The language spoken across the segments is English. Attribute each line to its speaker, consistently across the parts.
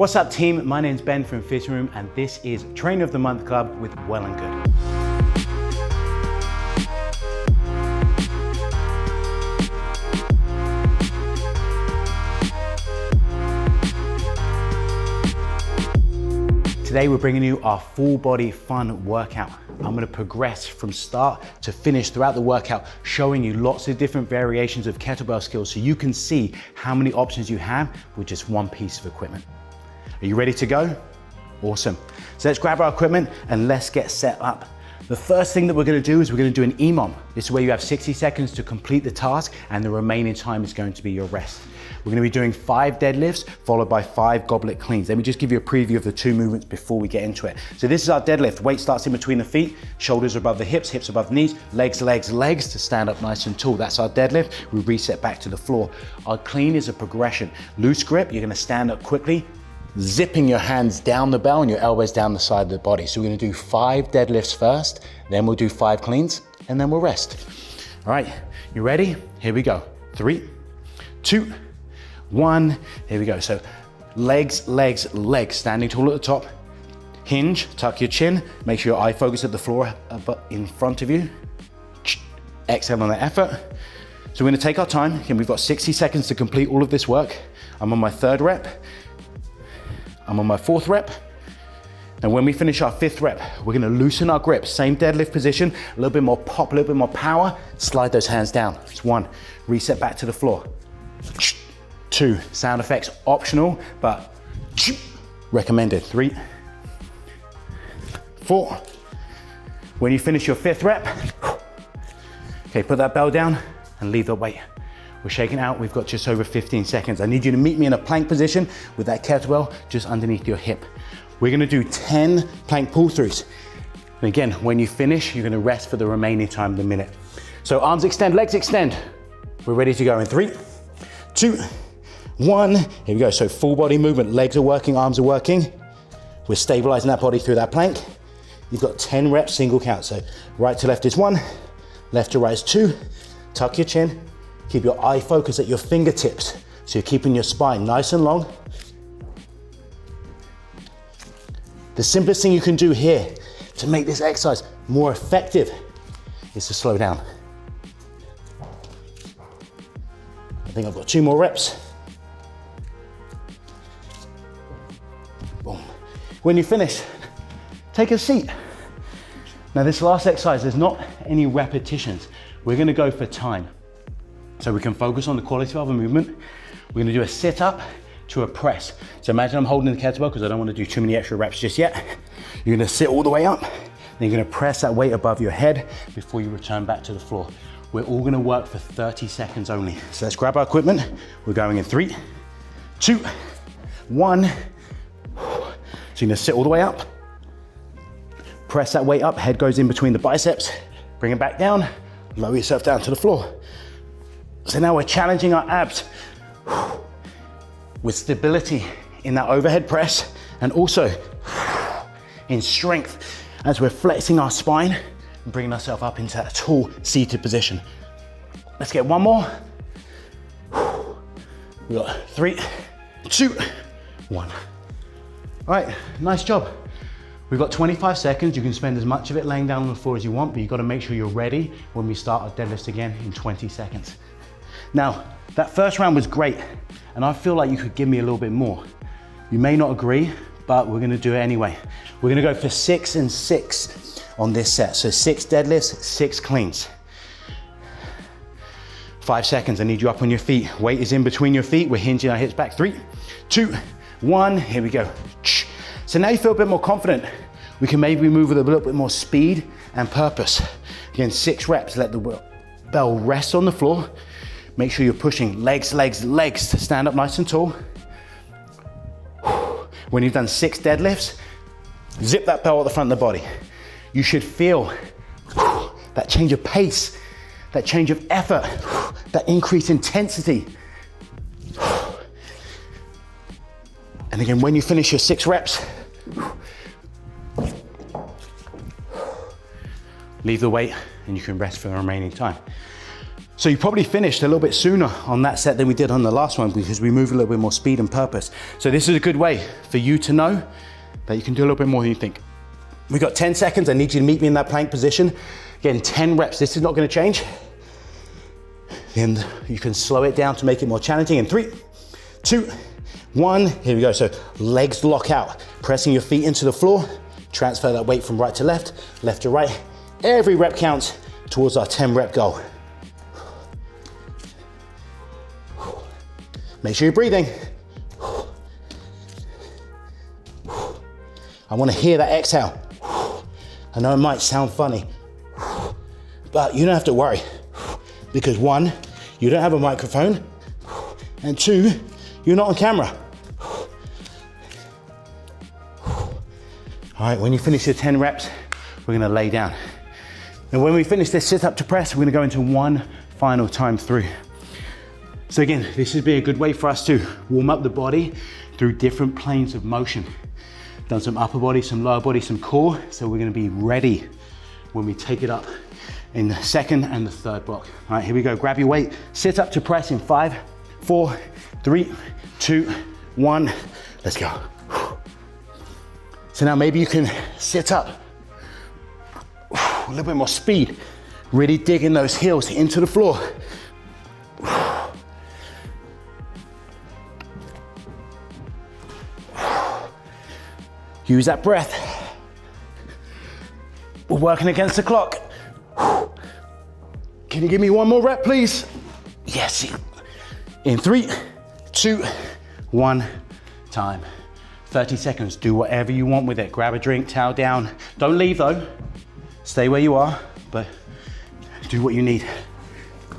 Speaker 1: What's up team, my name's Ben from Fitting Room and this is Trainer of the Month Club with Well+Good. Today we're bringing you our full body fun workout. I'm gonna progress from start to finish throughout the workout, showing you lots of different variations of kettlebell skills so you can see how many options you have with just one piece of equipment. Are you ready to go? Awesome. So let's grab our equipment and let's get set up. The first thing that we're gonna do is we're gonna do an EMOM. This is where you have 60 seconds to complete the task and the remaining time is going to be your rest. We're gonna be doing 5 deadlifts followed by 5 goblet cleans. Let me just give you a preview of the 2 movements before we get into it. So this is our deadlift. Weight starts in between the feet, shoulders above the hips, hips above the knees, legs, legs, legs to stand up nice and tall. That's our deadlift. We reset back to the floor. Our clean is a progression. Loose grip, you're gonna stand up quickly, zipping your hands down the bell and your elbows down the side of the body. So we're gonna do 5 deadlifts first, then we'll do 5 cleans, and then we'll rest. All right, you ready? Here we go. 3, 2, 1, here we go. So legs, legs, legs, standing tall at the top. Hinge, tuck your chin, make sure your eye focus at the floor in front of you. Exhale on the effort. So we're gonna take our time. Again, we've got 60 seconds to complete all of this work. I'm on my 3rd rep. I'm on my 4th rep. And when we finish our 5th rep, we're gonna loosen our grip. Same deadlift position, a little bit more pop, a little bit more power. Slide those hands down. It's 1, reset back to the floor. 2, sound effects optional, but recommended. 3, 4. When you finish your 5th rep, okay, put that bell down and leave the weight. We're shaking out, we've got just over 15 seconds. I need you to meet me in a plank position with that kettlebell just underneath your hip. We're gonna do 10 plank pull-throughs. And again, when you finish, you're gonna rest for the remaining time of the minute. So arms extend, legs extend. We're ready to go in 3, 2, 1. Here we go, so full body movement. Legs are working, arms are working. We're stabilizing that body through that plank. You've got 10 reps, single count. So right to left is 1, left to right is 2. Tuck your chin. Keep your eye focus at your fingertips. So you're keeping your spine nice and long. The simplest thing you can do here to make this exercise more effective is to slow down. I think I've got 2 more reps. Boom. When you finish, take a seat. Now this last exercise, there's not any repetitions. We're gonna go for time. So we can focus on the quality of our movement. We're gonna do a sit up to a press. So imagine I'm holding the kettlebell because I don't want to do too many extra reps just yet. You're gonna sit all the way up, then you're gonna press that weight above your head before you return back to the floor. We're all gonna work for 30 seconds only. So let's grab our equipment. We're going in 3, 2, 1. So you're gonna sit all the way up, press that weight up, head goes in between the biceps, bring it back down, lower yourself down to the floor. So now we're challenging our abs with stability in that overhead press and also in strength as we're flexing our spine and bringing ourselves up into that tall seated position. Let's get one more. We got 3, 2, 1. All right, nice job. We've got 25 seconds. You can spend as much of it laying down on the floor as you want, but you've got to make sure you're ready when we start our deadlifts again in 20 seconds. Now, that first round was great, and I feel like you could give me a little bit more. You may not agree, but we're gonna do it anyway. We're gonna go for 6 and 6 on this set. So 6 deadlifts, 6 cleans. 5 seconds, I need you up on your feet. Weight is in between your feet. We're hinging our hips back. 3, 2, 1, here we go. So now you feel a bit more confident. We can maybe move with a little bit more speed and purpose. Again, 6 reps, let the bell rest on the floor. Make sure you're pushing legs, legs, legs to stand up nice and tall. When you've done 6 deadlifts, zip that bell at the front of the body. You should feel that change of pace, that change of effort, that increased intensity. And again, when you finish your 6 reps, leave the weight and you can rest for the remaining time. So you probably finished a little bit sooner on that set than we did on the last one because we moved a little bit more speed and purpose. So this is a good way for you to know that you can do a little bit more than you think. We got 10 seconds. I need you to meet me in that plank position. Again, 10 reps. This is not going to change. And you can slow it down to make it more challenging. In 3, 2, 1. Here we go. So legs lock out, pressing your feet into the floor. Transfer that weight from right to left to right. Every rep counts towards our 10 rep goal. Make sure you're breathing. I want to hear that exhale. I know it might sound funny, but you don't have to worry because 1, you don't have a microphone, and 2, you're not on camera. All right, when you finish your 10 reps, we're gonna lay down. And when we finish this sit up to press, we're gonna go into one final time through. So again, this would be a good way for us to warm up the body through different planes of motion. Done some upper body, some lower body, some core. So we're gonna be ready when we take it up in the second and the third block. All right, here we go. Grab your weight, sit up to press in 5, 4, 3, 2, 1. Let's go. So now maybe you can sit up. A little bit more speed. Really digging those heels into the floor. Use that breath. We're working against the clock. Can you give me one more rep, please? Yes. In 3, 2, 1, time. 30 seconds, do whatever you want with it. Grab a drink, towel down. Don't leave though. Stay where you are, but do what you need.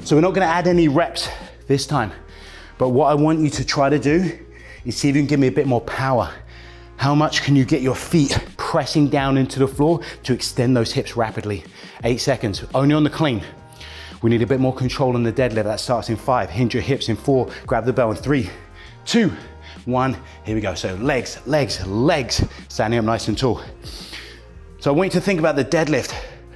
Speaker 1: So we're not gonna add any reps this time, but what I want you to try to do is see if you can give me a bit more power. How much can you get your feet pressing down into the floor to extend those hips rapidly? 8 seconds, only on the clean. We need a bit more control on the deadlift. That starts in 5, hinge your hips in 4, grab the bell in 3, 2, 1, here we go. So legs, legs, legs, standing up nice and tall. So I want you to think about the deadlift,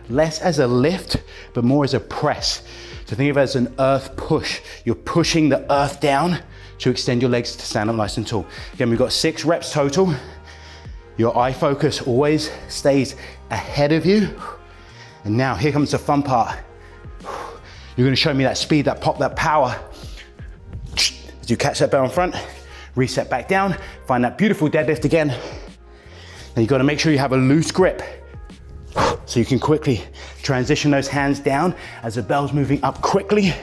Speaker 1: less as a lift, but more as a press. So think of it as an earth push. You're pushing the earth down to extend your legs to stand up nice and tall. Again, we've got 6 reps total. Your eye focus always stays ahead of you. And now here comes the fun part. You're gonna show me that speed, that pop, that power. As you catch that bell in front, reset back down, find that beautiful deadlift again. Now you gotta make sure you have a loose grip so you can quickly transition those hands down as the bell's moving up quickly.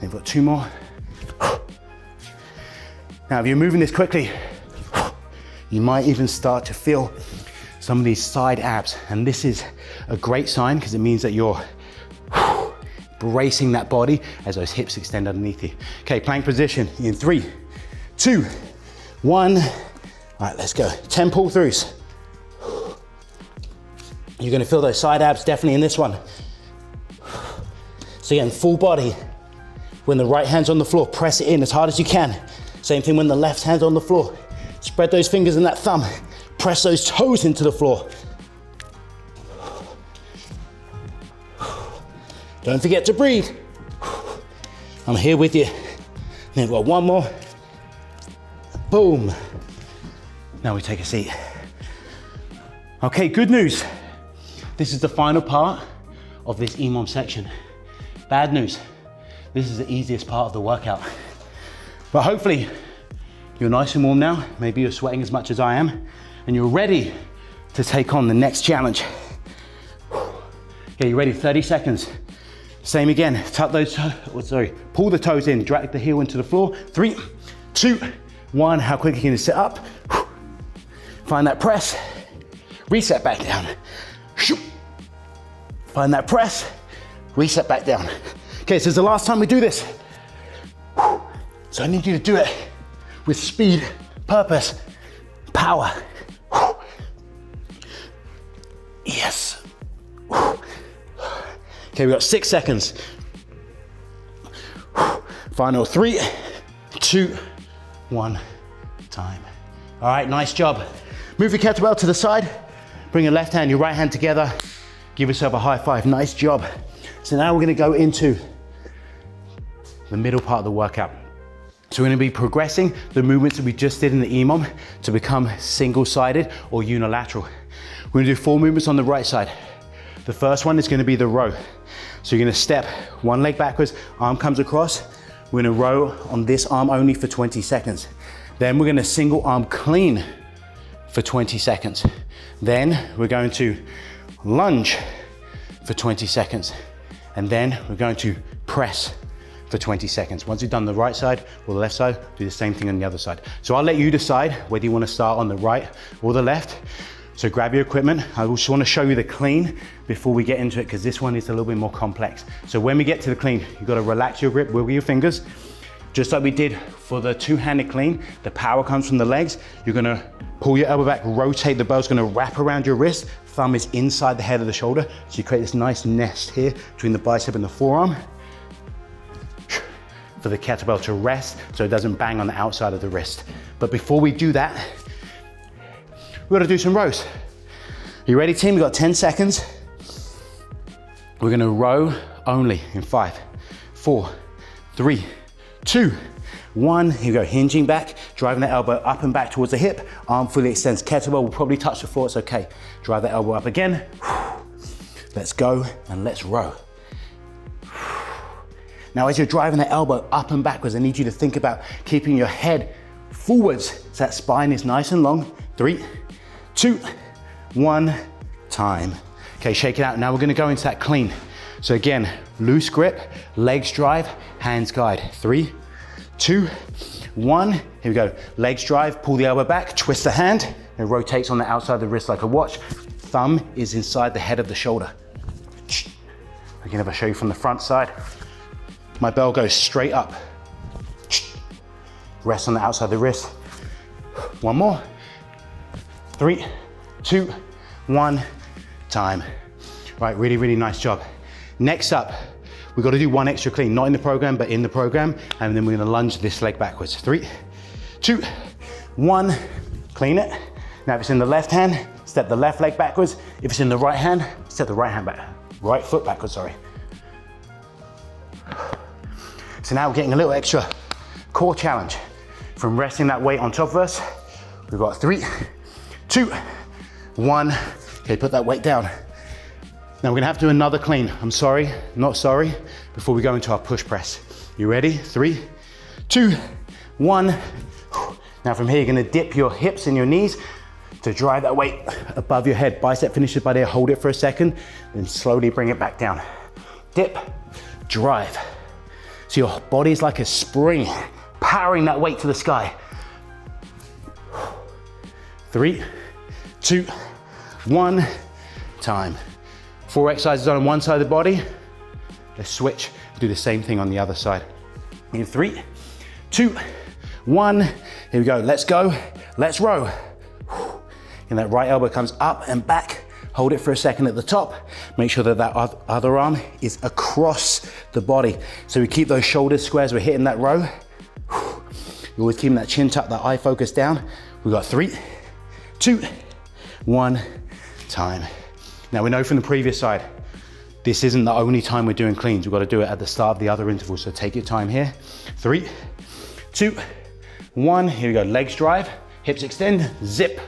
Speaker 1: They've got 2 more. Now, if you're moving this quickly, you might even start to feel some of these side abs. And this is a great sign because it means that you're bracing that body as those hips extend underneath you. Okay, plank position in 3, 2, 1. All right, let's go. 10 pull throughs. You're gonna feel those side abs definitely in this one. So again, full body. When the right hand's on the floor, press it in as hard as you can. Same thing when the left hand's on the floor. Spread those fingers and that thumb. Press those toes into the floor. Don't forget to breathe. I'm here with you. Then we've got 1 more. Boom. Now we take a seat. Okay, good news. This is the final part of this EMOM section. Bad news. This is the easiest part of the workout. But hopefully you're nice and warm now. Maybe you're sweating as much as I am and you're ready to take on the next challenge. Okay, you ready? 30 seconds. Same again, tuck those, pull the toes in, drag the heel into the floor. 3, 2, 1. How quickly can you sit up? Find that press, reset back down. Find that press, reset back down. Okay, so it's the last time we do this. So I need you to do it with speed, purpose, power. Yes. Okay, we got 6 seconds. Final 3, 2, 1, time. All right, nice job. Move your kettlebell to the side. Bring your left hand, your right hand together. Give yourself a high five. Nice job. So now we're gonna go into the middle part of the workout. So we're gonna be progressing the movements that we just did in the EMOM to become single-sided or unilateral. We're gonna do 4 movements on the right side. The first one is gonna be the row. So you're gonna step one leg backwards, arm comes across. We're gonna row on this arm only for 20 seconds. Then we're gonna single arm clean for 20 seconds. Then we're going to lunge for 20 seconds. And then we're going to press for 20 seconds. Once you've done the right side or the left side, do the same thing on the other side. So I'll let you decide whether you wanna start on the right or the left. So grab your equipment. I also wanna show you the clean before we get into it, because this one is a little bit more complex. So when we get to the clean, you've gotta relax your grip, wiggle your fingers. Just like we did for the two-handed clean, the power comes from the legs. You're gonna pull your elbow back, rotate, the bell's gonna wrap around your wrist. Thumb is inside the head of the shoulder. So you create this nice nest here between the bicep and the forearm for the kettlebell to rest so it doesn't bang on the outside of the wrist. But before we do that, we've got to do some rows. Are you ready, team? We've got 10 seconds. We're gonna row only in 5, 4, 3, 2, 1. Here we go, hinging back, driving the elbow up and back towards the hip. Arm fully extends. Kettlebell will probably touch the floor, it's okay. Drive the elbow up again. Let's go and let's row. Now, as you're driving the elbow up and backwards, I need you to think about keeping your head forwards so that spine is nice and long. 3, 2, 1, time. Okay, shake it out. Now we're gonna go into that clean. So again, loose grip, legs drive, hands guide. 3, 2, 1. Here we go. Legs drive, pull the elbow back, twist the hand, it rotates on the outside of the wrist like a watch. Thumb is inside the head of the shoulder. Again, if I show you from the front side, my bell goes straight up. Rest on the outside of the wrist. One more. 3, 2, 1, time. Right, really, really nice job. Next up, we've got to do one extra clean, not in the program, but in the program. And then we're gonna lunge this leg backwards. 3, 2, 1, clean it. Now if it's in the left hand, step the left leg backwards. If it's in the right hand, step the right hand back. Right foot backwards, sorry. So now we're getting a little extra core challenge from resting that weight on top of us. We've got 3, 2, 1. Okay, put that weight down. Now we're gonna have to do another clean. I'm sorry, not sorry, before we go into our push press. You ready? 3, 2, 1. Now from here, you're gonna dip your hips and your knees to drive that weight above your head. Bicep finishes by there, hold it for a second, then slowly bring it back down. Dip, drive. So your body is like a spring, powering that weight to the sky. 3, 2, 1, time. 4 exercises on one side of the body. Let's switch, do the same thing on the other side. In 3, 2, 1, here we go, let's go, let's row. And that right elbow comes up and back. Hold it for a second at the top. Make sure that that other arm is across the body. So we keep those shoulders square as we're hitting that row. You're always keeping that chin tucked, that eye focus down. We've got 3, 2, 1, time. Now we know from the previous side, this isn't the only time we're doing cleans. We've got to do it at the start of the other interval. So take your time here. 3, 2, 1. Here we go, legs drive, hips extend, zip.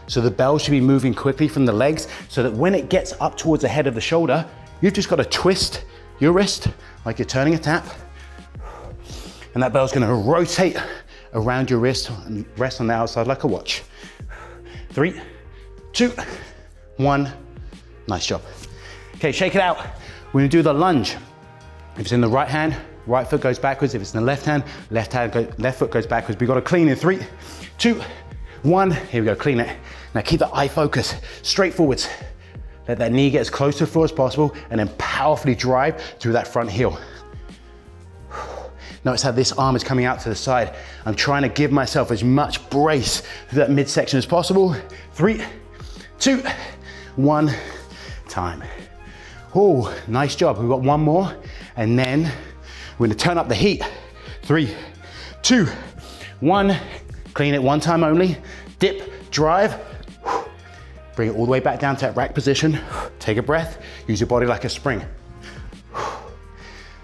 Speaker 1: So the bell should be moving quickly from the legs so that when it gets up towards the head of the shoulder, you've just got to twist your wrist like you're turning a tap. And that bell's gonna rotate around your wrist and rest on the outside like a watch. 3, 2, 1, nice job. Okay, shake it out. We're gonna do the lunge. If it's in the right hand, right foot goes backwards. If it's in the left hand, left foot goes backwards. We've got to clean in 3, 2, 1. Here we go, clean it. Now keep the eye focus straight forwards. Let that knee get as close to the floor as possible and then powerfully drive through that front heel. Notice how this arm is coming out to the side. I'm trying to give myself as much brace through that midsection as possible. 3, 2, 1, time. Oh, nice job. We've got one more and then we're gonna turn up the heat. 3, 2, 1. Clean it one time only. Dip, drive. Bring it all the way back down to that rack position. Take a breath. Use your body like a spring.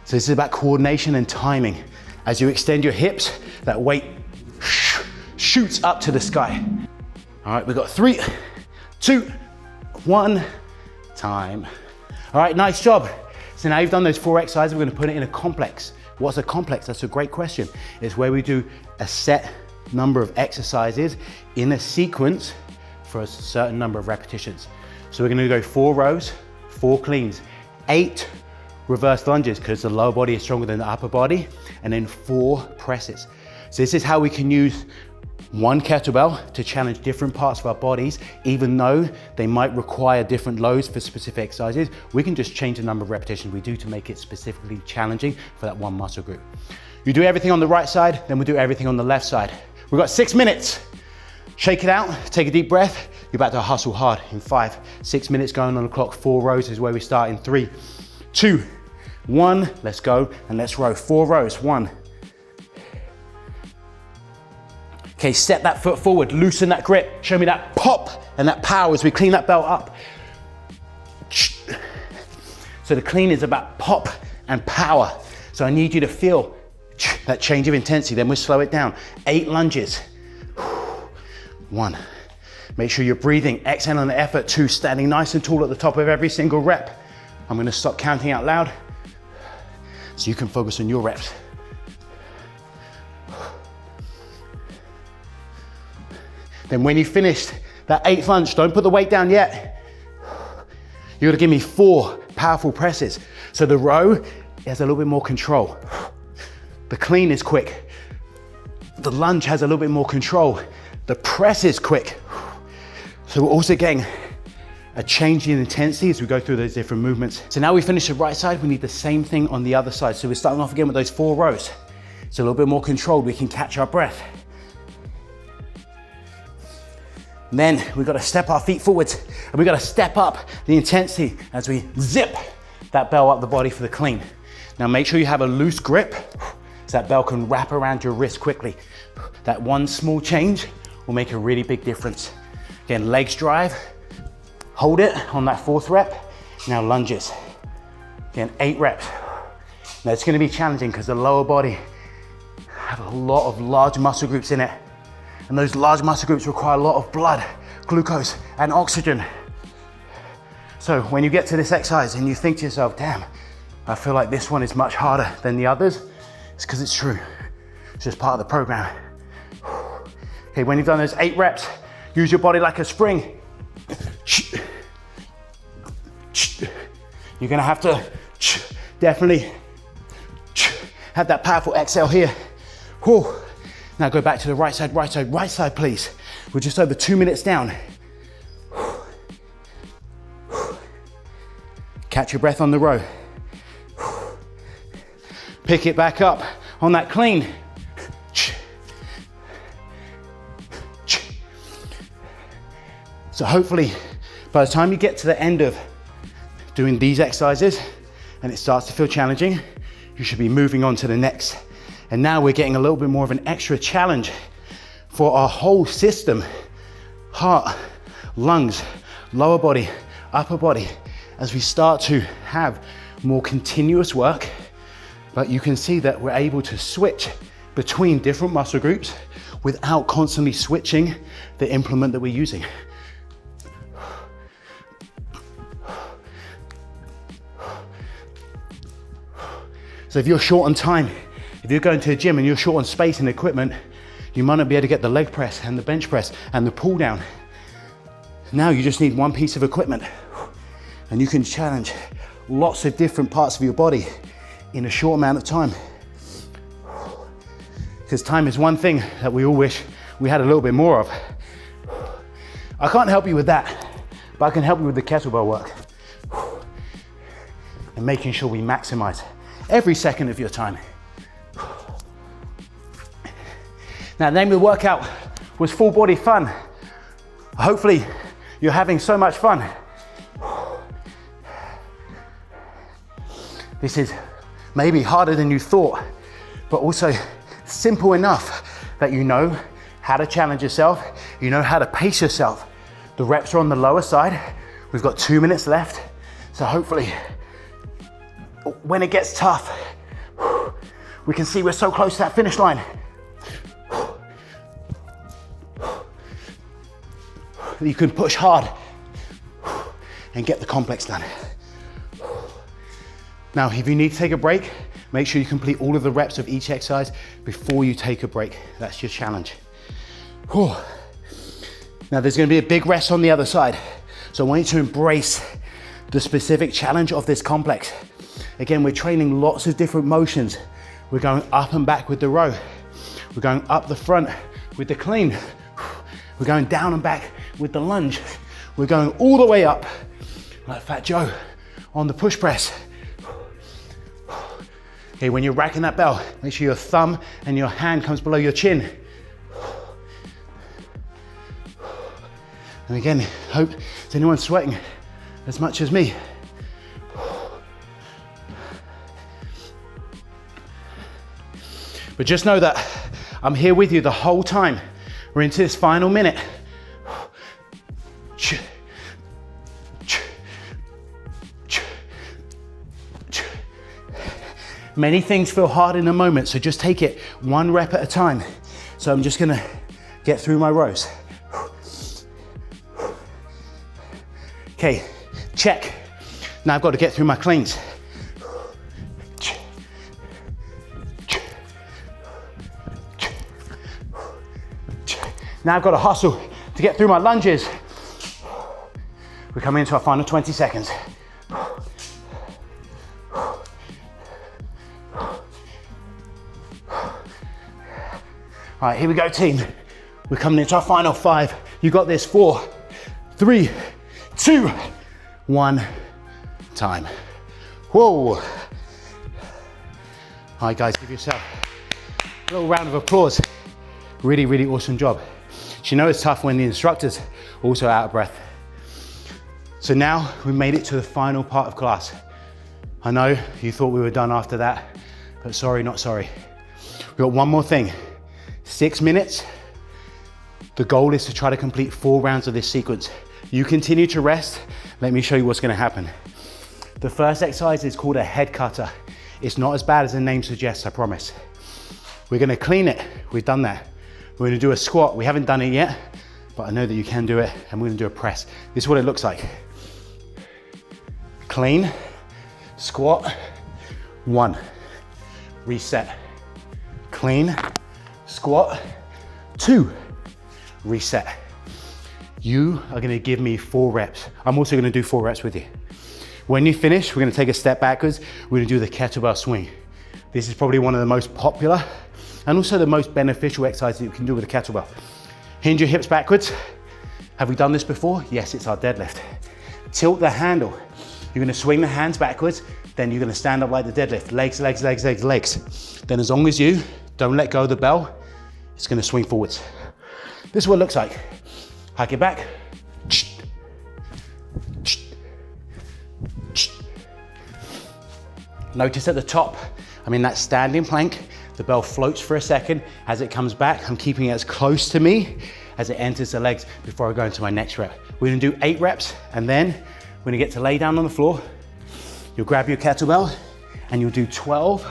Speaker 1: So this is about coordination and timing. As you extend your hips, that weight shoots up to the sky. All right, we've got 3, 2, 1, time. All right, nice job. So now you've done those 4 exercises, we're gonna put it in a complex. What's a complex? That's a great question. It's where we do a set number of exercises in a sequence for a certain number of repetitions. So we're gonna go 4 rows, 4 cleans, 8 reverse lunges because the lower body is stronger than the upper body, and then 4 presses. So this is how we can use one kettlebell to challenge different parts of our bodies, even though they might require different loads for specific exercises. We can just change the number of repetitions we do to make it specifically challenging for that one muscle group. You do everything on the right side, then we'll do everything on the left side. We've got 6 minutes. Shake it out, take a deep breath. You're about to hustle hard in 5, 6 minutes going on the clock. 4 rows is where we start in 3, 2, 1. Let's go and let's row. 4 rows, 1. Okay, step that foot forward, loosen that grip. Show me that pop and that power as we clean that belt up. So the clean is about pop and power. So I need you to feel that change of intensity. Then we'll slow it down. 8 lunges. 1. Make sure you're breathing. Exhale on the effort. 2. Standing nice and tall at the top of every single rep. I'm gonna stop counting out loud so you can focus on your reps. Then when you finished that 8th lunge, don't put the weight down yet. You're gonna give me 4 powerful presses. So the row has a little bit more control. The clean is quick. The lunge has a little bit more control. The press is quick. So we're also getting a change in intensity as we go through those different movements. So now we finish the right side, we need the same thing on the other side. So we're starting off again with those 4 rows. It's a little bit more controlled, we can catch our breath. Then we've got to step our feet forwards and we've got to step up the intensity as we zip that bell up the body for the clean. Now make sure you have a loose grip so that bell can wrap around your wrist quickly. That one small change will make a really big difference. Again, legs drive, hold it on that 4th rep. Now lunges. Again, 8 reps. Now it's going to be challenging because the lower body have a lot of large muscle groups in it. And those large muscle groups require a lot of blood, glucose, and oxygen. So when you get to this exercise and you think to yourself, damn, I feel like this one is much harder than the others, it's because it's true. It's just part of the program. Okay, when you've done those 8 reps, use your body like a spring. You're gonna have to definitely have that powerful exhale here. Whew. Now go back to the right side, right side, right side, please. We're just over 2 minutes down. Catch your breath on the row. Pick it back up on that clean. So hopefully, by the time you get to the end of doing these exercises and it starts to feel challenging, you should be moving on to the next. And now we're getting a little bit more of an extra challenge for our whole system. Heart, lungs, lower body, upper body, as we start to have more continuous work. But you can see that we're able to switch between different muscle groups without constantly switching the implement that we're using. So if you're short on time, if you're going to a gym and you're short on space and equipment, you might not be able to get the leg press and the bench press and the pull down. Now you just need one piece of equipment and you can challenge lots of different parts of your body in a short amount of time. Because time is one thing that we all wish we had a little bit more of. I can't help you with that, but I can help you with the kettlebell work and making sure we maximize every second of your time. Now, the name of the workout was Full Body Fun. Hopefully, you're having so much fun. This is maybe harder than you thought, but also simple enough that you know how to challenge yourself, you know how to pace yourself. The reps are on the lower side. We've got 2 minutes left. So hopefully, when it gets tough, We can see we're so close to that finish line. You can push hard and get the complex done. Now, if you need to take a break, make sure you complete all of the reps of each exercise before you take a break. That's your challenge. Whew. Now, there's gonna be a big rest on the other side. So I want you to embrace the specific challenge of this complex. Again, we're training lots of different motions. We're going up and back with the row. We're going up the front with the clean. We're going down and back with the lunge. We're going all the way up like Fat Joe on the push press. Okay, when you're racking that bell, make sure your thumb and your hand comes below your chin. And again, hope there's anyone sweating as much as me. But just know that I'm here with you the whole time. We're into this final minute. Many things feel hard in a moment, so just take it one rep at a time. So I'm just gonna get through my rows. Okay, check. Now I've got to get through my cleans. Now I've got to hustle to get through my lunges. We're coming into our final 20 seconds. All right, here we go, team. We're coming into our final 5. You got this. 4, 3, 2, 1, time. Whoa. All right, guys, give yourself a little round of applause. Really, really awesome job. You know it's tough when the instructor's also out of breath. So now we made it to the final part of class. I know you thought we were done after that, but sorry, not sorry. We've got one more thing. 6 minutes. The goal is to try to complete 4 rounds of this sequence. You continue to rest. Let me show you what's gonna happen. The first exercise is called a head cutter. It's not as bad as the name suggests, I promise. We're gonna clean it. We've done that. We're gonna do a squat. We haven't done it yet, but I know that you can do it, and we're gonna do a press. This is what it looks like. Clean, squat, 1, reset. Clean, squat, 2, reset. You are gonna give me 4 reps. I'm also gonna do 4 reps with you. When you finish, we're gonna take a step backwards. We're gonna do the kettlebell swing. This is probably one of the most popular and also the most beneficial exercises you can do with a kettlebell. Hinge your hips backwards. Have we done this before? Yes, it's our deadlift. Tilt the handle. You're gonna swing the hands backwards, then you're gonna stand up like the deadlift. Legs, legs, legs, legs, legs. Then as long as you don't let go of the bell, it's gonna swing forwards. This is what it looks like. Hike it back. Notice at the top, I'm in that standing plank. The bell floats for a second. As it comes back, I'm keeping it as close to me as it enters the legs before I go into my next rep. We're gonna do 8 reps, and then we're gonna get to lay down on the floor. You'll grab your kettlebell and you'll do 12,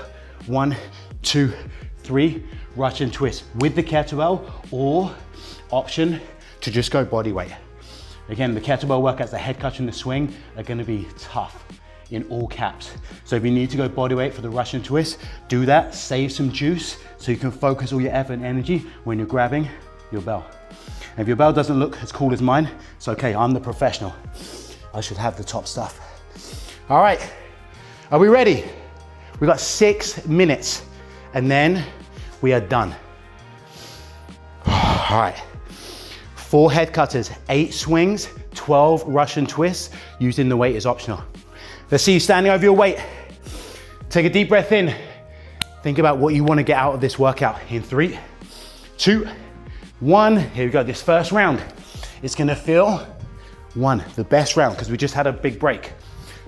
Speaker 1: 1, 2, 3, rush and twist with the kettlebell, or option to just go body weight. Again, the kettlebell workouts, the head cutter and the swing are gonna be tough in all caps. So if you need to go body weight for the rush and twist, do that, save some juice so you can focus all your effort and energy when you're grabbing your bell. And if your bell doesn't look as cool as mine, it's okay, I'm the professional. I should have the top stuff. All right, are we ready? We got 6 minutes and then we are done. All right, 4 head cutters, 8 swings, 12 rush and twists. Using the weight is optional. Let's see you standing over your weight. Take a deep breath in. Think about what you want to get out of this workout in 3, 2, 1. Here we go, this first round. It's gonna feel, 1, the best round, because we just had a big break.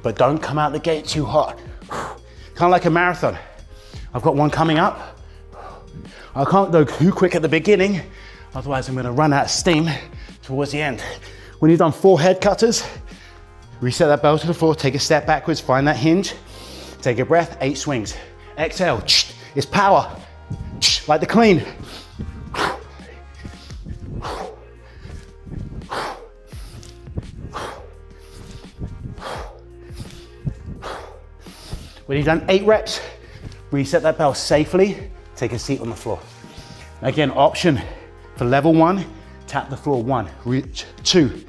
Speaker 1: But don't come out the gate too hot. Kind of like a marathon. I've got one coming up. I can't go too quick at the beginning, otherwise I'm gonna run out of steam towards the end. When you've done 4 head cutters, reset that bell to the floor, take a step backwards, find that hinge, take a breath, 8 swings. Exhale, It's power, like the clean. When you've done 8 reps, reset that bell safely, take a seat on the floor. Again, option for level 1, tap the floor 1, 2,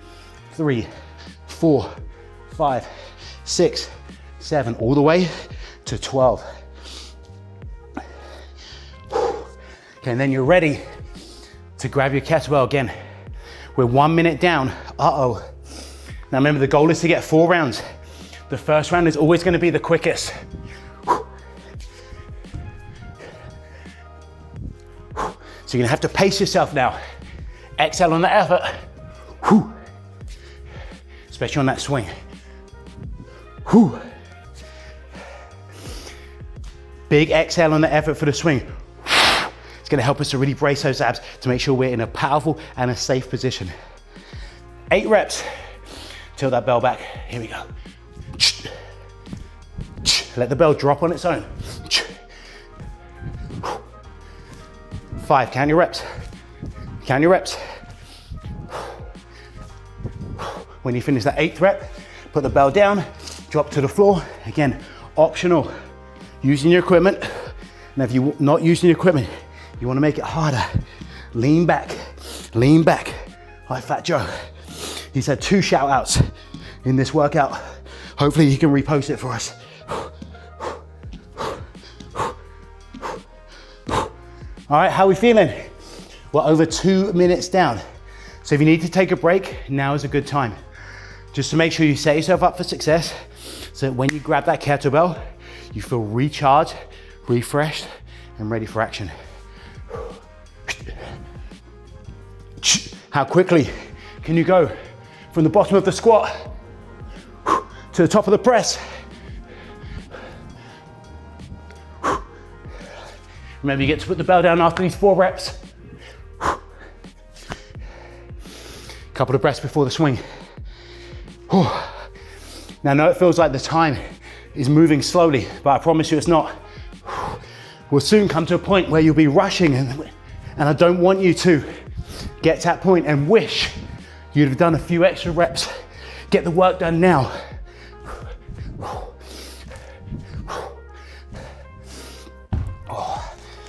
Speaker 1: 3, 4, 5, 6, 7, all the way to 12. Okay, and then you're ready to grab your kettlebell again. We're 1 minute down, uh-oh. Now remember, the goal is to get 4 rounds. The first round is always gonna be the quickest. So you're gonna have to pace yourself now. Exhale on the effort. Especially on that swing. Big exhale on the effort for the swing. It's gonna help us to really brace those abs to make sure we're in a powerful and a safe position. 8 reps. Tilt that bell back. Here we go. Let the bell drop on its own. 5, count your reps. Count your reps. When you finish that 8th rep, put the bell down, drop to the floor. Again, optional. Using your equipment. And if you're not using your equipment, you want to make it harder. Lean back, like Fat Joe. He's had 2 shout outs in this workout. Hopefully he can repost it for us. All right, how are we feeling? We're over 2 minutes down. So if you need to take a break, now is a good time. Just to make sure you set yourself up for success, so that when you grab that kettlebell, you feel recharged, refreshed, and ready for action. How quickly can you go from the bottom of the squat to the top of the press? Remember, you get to put the bell down after these 4 reps. Couple of breaths before the swing. Now I know it feels like the time is moving slowly, but I promise you it's not. We'll soon come to a point where you'll be rushing, and I don't want you to get to that point and wish you'd have done a few extra reps. Get the work done now.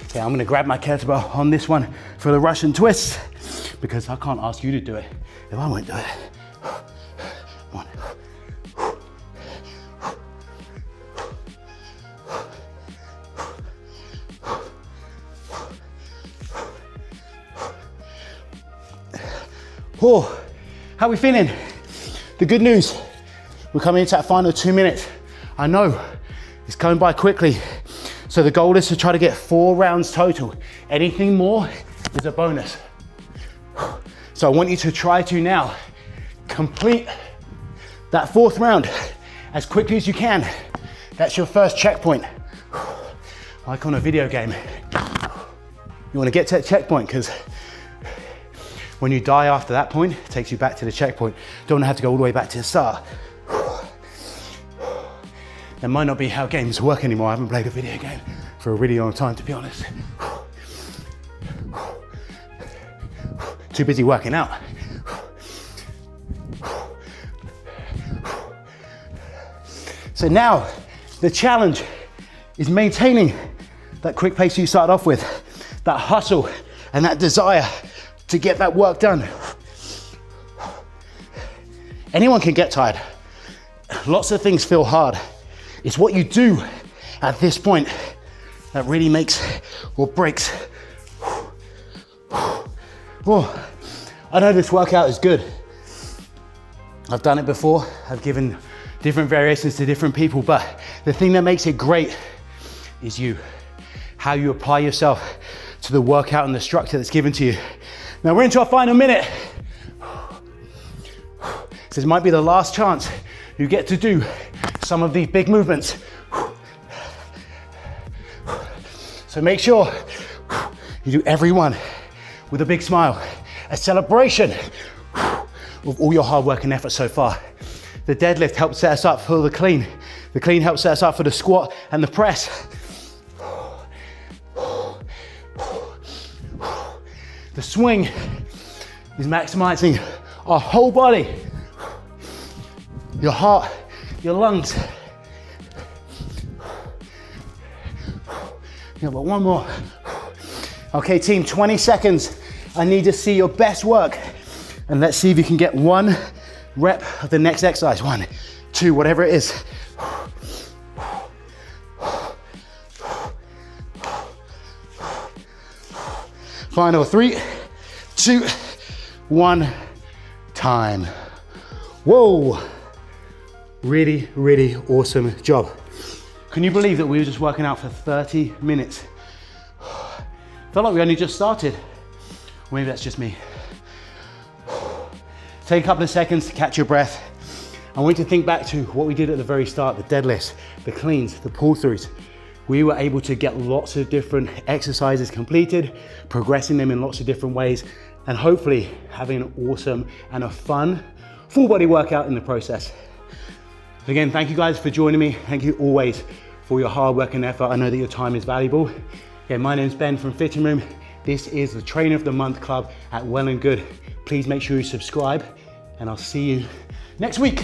Speaker 1: Okay, I'm gonna grab my kettlebell on this one for the Russian twist, because I can't ask you to do it if I won't do it. Come on. How are we feeling? The good news, we're coming into that final 2 minutes. I know it's going by quickly. So the goal is to try to get 4 rounds total. Anything more is a bonus. So I want you to try to now complete that 4th round as quickly as you can. That's your first checkpoint. Like on a video game. You want to get to that checkpoint, because when you die after that point, it takes you back to the checkpoint. Don't want to have to go all the way back to the start. That might not be how games work anymore. I haven't played a video game for a really long time, to be honest. Too busy working out. So now the challenge is maintaining that quick pace you started off with, that hustle and that desire to get that work done. Anyone can get tired. Lots of things feel hard. It's what you do at this point that really makes or breaks. Oh, I know this workout is good. I've done it before. I've given different variations to different people, but the thing that makes it great is you. How you apply yourself to the workout and the structure that's given to you. Now we're into our final minute. So this might be the last chance you get to do some of these big movements. So make sure you do every one with a big smile, a celebration of all your hard work and effort so far. The deadlift helps set us up for the clean. The clean helps set us up for the squat and the press. The swing is maximizing our whole body, your heart, your lungs. Yeah, but one more. Okay, team, 20 seconds. I need to see your best work. And let's see if you can get one rep of the next exercise. 1, 2, whatever it is. Final 3, 2, 1, time. Whoa. Really, really awesome job. Can you believe that we were just working out for 30 minutes? Felt like we only just started. Maybe that's just me. Take a couple of seconds to catch your breath. I want you to think back to what we did at the very start, the deadlifts, the cleans, the pull-throughs. We were able to get lots of different exercises completed, progressing them in lots of different ways, and hopefully having an awesome and a fun full body workout in the process. Again, thank you guys for joining me. Thank you always for your hard work and effort. I know that your time is valuable. Okay, my name's Ben from Fitting Room. This is the Trainer of the Month Club at Well+Good. Please make sure you subscribe, and I'll see you next week.